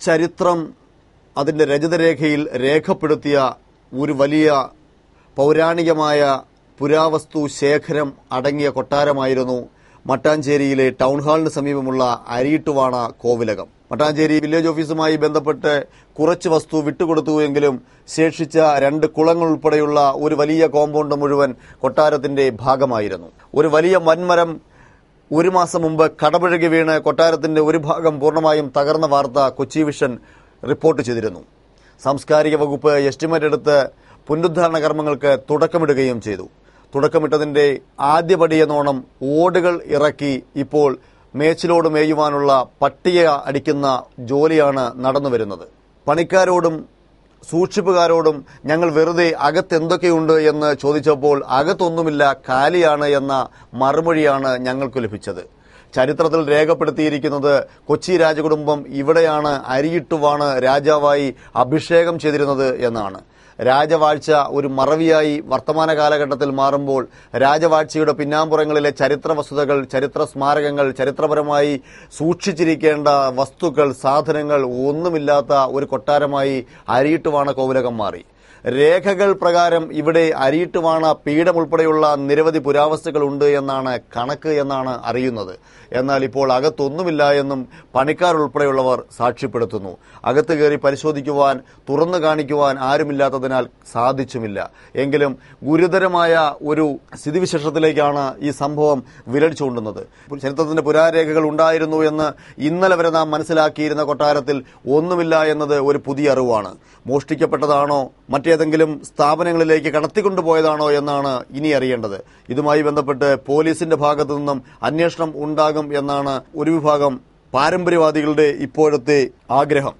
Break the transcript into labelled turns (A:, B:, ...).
A: ചരിത്രം അതിന്റെ രചിതരേഖയിൽ രേഖപ്പെടുത്തിയ ഒരു വലിയ പൗരാണികമായ പുരാവസ്തു ശേഖരം അടങ്ങിയ കൊട്ടാരമായിരുന്നു മട്ടാഞ്ചേരിയിലെ ടൗൺ ഹാളിന് സമീപമുള്ള അരിയിട്ടുവാണ കോവിലകം. മട്ടാഞ്ചേരി വില്ലേജ് ഓഫീസുമായി ബന്ധപ്പെട്ട് കുറച്ച് വസ്തു വിട്ടുകൊടുത്തുവെങ്കിലും ശേഷിച്ച 2 കുളങ്ങൾ ഉൾപ്പെടെയുള്ള ഒരു വലിയ കോമ്പൗണ്ട് മുഴുവൻ കൊട്ടാരത്തിന്റെ ഭാഗമായിരുന്നു. ഒരു വലിയ വൻമരം 1 മാസം മുമ്പ് കടപുഴകി വീണ് കൊട്ടാരത്തിന്റെ ഒരു ഭാഗം പൂർണ്ണമായും തകർന്ന വാർത്ത കൊച്ചി വിഷൻ റിപ്പോർട്ട് ചെയ്തിരുന്നു. സാംസ്കാരിക വകുപ്പ് എസ്റ്റിമേറ്റ് എടുത്ത് പുനരുദ്ധാരണ കർമ്മങ്ങൾക്ക് തുടക്കമിടുകയും ചെയ്തു. തുടക്കമിട്ടതിന്റെ ആദ്യപടിയെന്നോണം ഓടുകൾ ഇറക്കി ഇപ്പോൾ മേച്ചിലോട് മേയുവാനുള്ള പട്ടിക അടിക്കുന്ന ജോലിയാണ് നടന്നുവരുന്നത്. പണിക്കാരോടും സൂക്ഷിപ്പുകാരോടും ഞങ്ങൾ വെറുതെ അകത്തെന്തൊക്കെയുണ്ട് എന്ന് ചോദിച്ചപ്പോൾ അകത്തൊന്നുമില്ല, കാലിയാണ് എന്ന മറുപടിയാണ് ഞങ്ങൾക്ക് ലഭിച്ചത്. ചരിത്രത്തിൽ രേഖപ്പെടുത്തിയിരിക്കുന്നത് കൊച്ചി രാജകുടുംബം ഇവിടെയാണ് അരിയിട്ടുവാണ് രാജാവായി അഭിഷേകം ചെയ്തിരുന്നത് എന്നാണ്. രാജവാഴ്ച ഒരു മറവിയായി വർത്തമാന കാലഘട്ടത്തിൽ മാറുമ്പോൾ രാജവാഴ്ചയുടെ പിന്നാമ്പുറങ്ങളിലെ ചരിത്ര വസ്തുതകൾ, ചരിത്ര സ്മാരകങ്ങൾ, ചരിത്രപരമായി സൂക്ഷിച്ചിരിക്കേണ്ട വസ്തുക്കൾ, സാധനങ്ങൾ ഒന്നുമില്ലാത്ത ഒരു കൊട്ടാരമായി അരിയിട്ടുവാണ കോവിലകം മാറി. രേഖകൾ പ്രകാരം ഇവിടെ അരിയിട്ടുവാണ പീഠം ഉൾപ്പെടെയുള്ള നിരവധി പുരാവസ്തുക്കൾ ഉണ്ട് എന്നാണ് കണക്ക് എന്നാണ് അറിയുന്നത്. എന്നാൽ ഇപ്പോൾ അകത്തൊന്നുമില്ല എന്നും പണിക്കാരുൾപ്പെടെയുള്ളവർ സാക്ഷ്യപ്പെടുത്തുന്നു. അകത്ത് കയറി പരിശോധിക്കുവാൻ, തുറന്നു കാണിക്കുവാൻ ആരുമില്ലാത്തതിനാൽ സാധിച്ചുമില്ല. എങ്കിലും ഗുരുതരമായ ഒരു സ്ഥിതിവിശേഷത്തിലേക്കാണ് ഈ സംഭവം വിരൽ ചൂണ്ടുന്നത്. ചരിത്രത്തിന്റെ പുരാരേഖകൾ ഉണ്ടായിരുന്നു എന്ന് ഇന്നലെ വരെ നാം മനസ്സിലാക്കിയിരുന്ന കൊട്ടാരത്തിൽ ഒന്നുമില്ല എന്നത് ഒരു പുതിയ അറിവാണ്. മോഷ്ടിക്കപ്പെട്ടതാണോ മറ്റേതെങ്കിലും സ്ഥാപനങ്ങളിലേക്ക് കടത്തിക്കൊണ്ടുപോയതാണോ എന്നാണ് ഇനി അറിയേണ്ടത്. ഇതുമായി ബന്ധപ്പെട്ട് പോലീസിന്റെ ഭാഗത്തു നിന്നും അന്വേഷണം ഉണ്ടാകും എന്നാണ് ഒരു വിഭാഗം പാരമ്പര്യവാദികളുടെ ഇപ്പോഴത്തെ ആഗ്രഹം.